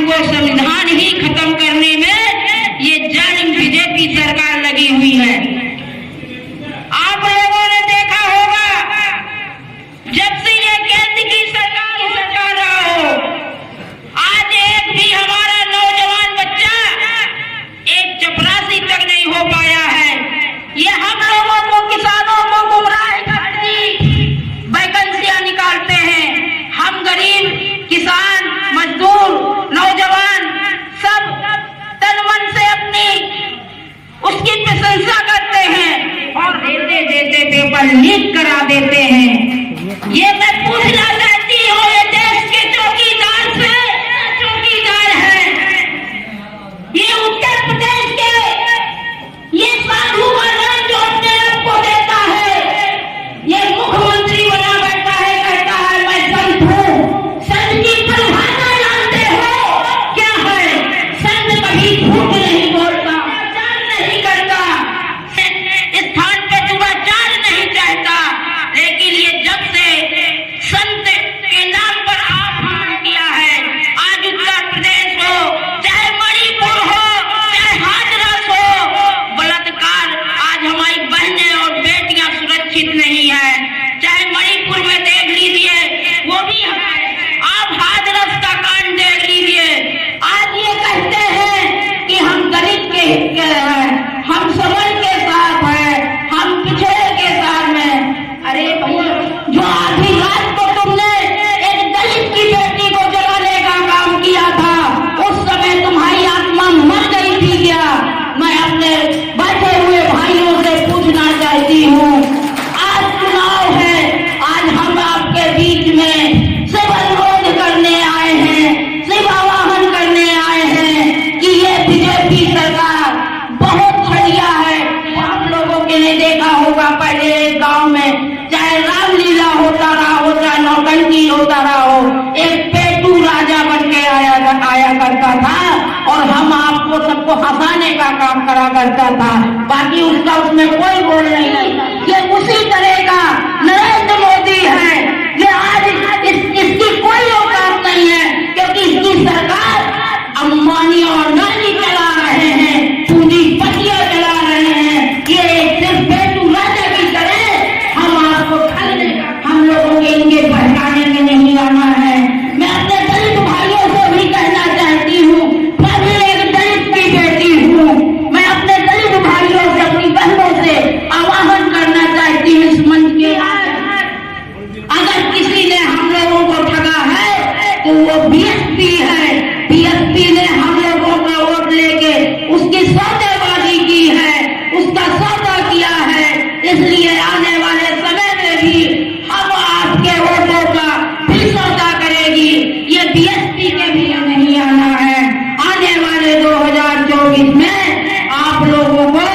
वो संविधान ही खत्म करने में ये जालिम बीजेपी सरकार लगी हुई है। आप लोगों ने देखा होगा, जब से ये केंद्र की सरकार रहा हो, आज एक भी हमारा नौजवान बच्चा एक चपरासी तक नहीं हो पाया है। ये हम लोगों को, किसानों को गुमराह करती वैकेंसियां निकालते हैं। हम गरीब किसान, मजदूर, नौजवान सब तन मन से अपनी उसकी प्रशंसा करते हैं और देते पेपर लीक करा देते हैं। ये मैं पूछना चाहती हूँ, ये देश के चौकीदार से चौकीदार है, ये उत्तर प्रदेश के ये साधु महाराज जो अपने आप को देता है, ये मुख्यमंत्री बना बैठा है, कहता है मैं संत हूँ। संत की परिभाषा जानते हो क्या है? संत कभी झूठ नहीं बोलता, नहीं करता, स्थान पे दुराचार नहीं चाहता। लेकिन ये जब से संत के नाम पर अपमान किया है, आज उत्तर प्रदेश हो, चाहे मणिपुर हो, चाहे हाथरस हो, बलात्कार, आज हमारी बहनें और बेटियां सुरक्षित नहीं है। चाहे मणिपुर में देख लीजिए, वो भी है। आप हाथरस का कांड देख लीजिए। आज ये कहते हैं कि हम गरीब के हित के हैं, हम सबल के साथ हैं, हम पिछड़े के साथ में। अरे भैया, जो आधी रात को तुमने एक दलित की बेटी को जलाने का काम किया था, उस समय तुम्हारी आत्मा मर गई थी क्या? मैं अपने बैठे हुए भाइयों से पूछना चाहती हूँ। आज चुनाव है, आज हम आपके बीच में सिर्फ अनुरोध करने आए हैं, सिर्फ आह्वान करने आए हैं कि ये बीजेपी सरकार बहुत छड़िया है। आप लोगों के ने देखा होगा, पहले गांव में चाहे रामलीला होता रहा हो, चाहे नौटंकी होता रहा हो, एक पेटू राजा बन के आया करता था और हम आपको सबको हंसाने का काम करा करता था। बाकी उसका उसमें कोई बोल नहीं। ये उसी तरह का नरेंद्र मोदी है। ये आज इसकी कोई औकात नहीं है, क्योंकि इसकी सरकार अंबानी और अडानी चला रहे हैं, पूंजीपतियां चला रहे हैं। ये सिर्फ पेटू राजा की तरह हम आपको ठगने का, हम लोगों के इनके भटकाने में नहीं आना है। मैं अपने दलित भाइयों से भी कहना चाहती हूँ, मैं भी एक दलित की बेटी हूँ। मैं अपने दलित भाइयों से, अपनी बहनों से आह्वान करना चाहती हूँ इस मंच के, अगर किसी ने हम लोगों को ठगा है तो वो बीएसपी है। बीएसपी ने हम लोगों का वोट लेके उसकी सौदेबाजी की है, उसका सौदा किया है। इसलिए आने वाले समय में भी हम आपके वोटों का भी सौदा करेगी। ये बीएसपी के भी नहीं आना है। आने वाले 2024 में आप लोगों को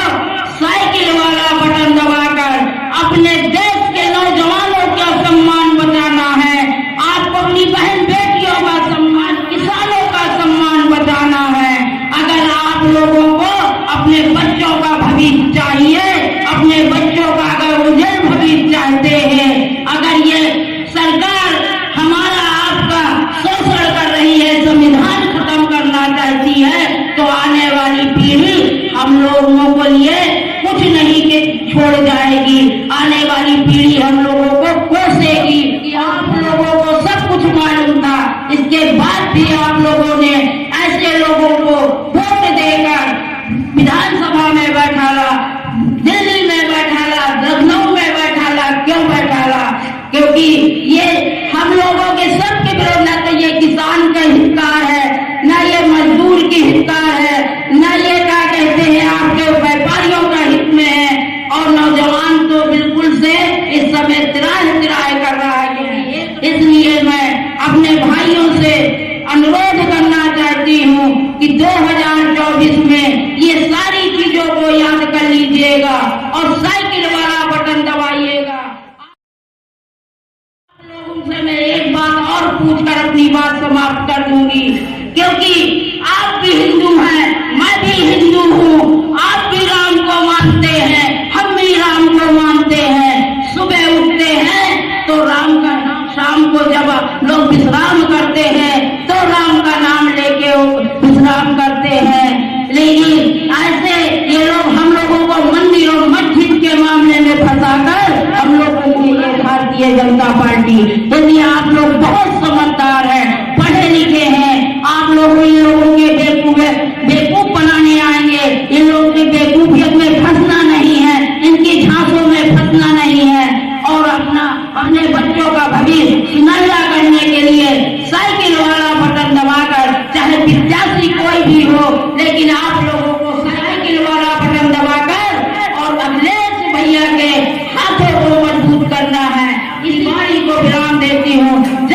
साइकिल वाला बटन दबाकर अपने देश के नौजवानों का सम्मान बचाना है। आपको अपनी बहन बेटियों का सम्मान, किसानों का सम्मान बचाना है। अगर आप लोगों को अपने बच्चों का भविष्य चाहिए, अपने बच्चों का अगर उज्जवल भविष्य चाहते हैं, अगर ये सरकार हमारा आपका शोषण कर रही है, संविधान खत्म करना चाहती है, तो आने वाली पीढ़ी हम लोगों को लिए कुछ नहीं के छोड़ जाएगी। आने वाली पीढ़ी हम लोगों को कोसेगी। आप लोगों को सब कुछ मालूम था, इसके बाद भी आप लोगों ने ऐसे लोगों को वोट देकर विधानसभा में बैठाला, दिल्ली में बैठाला, लखनऊ में बैठाला। क्यों बैठाला? क्योंकि ये हम लोगों के सबके विरोध, न तो ये किसान का हिस्सा है, न ये मजदूर की हिस्सा है, न ये क्या कहते हैं आपके व्यापारियों का हित में है। और नौजवान तो बिल्कुल से इस समय तिराहे कर रहा है। इसलिए मैं अपने भाइयों से अनुरोध करना चाहती हूँ कि 2024 में ये सारी चीजों को याद कर लीजिएगा और साइकिल वाला बटन दबाइएगा। लोगों से मैं एक बात और पूछकर अपनी बात समाप्त कर दूंगी, क्योंकि आप भी हिंदू हैं, मैं भी हिंदू हूँ। आप भी राम को मानते हैं, हम भी राम को मानते हैं। सुबह उठते हैं तो राम का नाम, शाम को जब लोग विश्राम करते हैं तो राम का नाम लेके पार्टी। इसलिए आप लोग बहुत समझदार हैं, पढ़े लिखे हैं, आप लोग इन लोगों के बेवकूफ बनाने आएंगे। इन लोगों की बेवकूफियत में फंसना नहीं है, इनकी झांसों में फंसना नहीं है और अपने बच्चों का भविष्य सुनहरा करने के लिए साइकिल वाला बटन दबाकर, चाहे विद्यार्थी कोई भी हो, लेकिन आप लोगों को साइकिल वाला बटन दबाकर और अखिलेश भैया के हाथों को मजबूत करना है। इस बारी को विराम देती हूँ।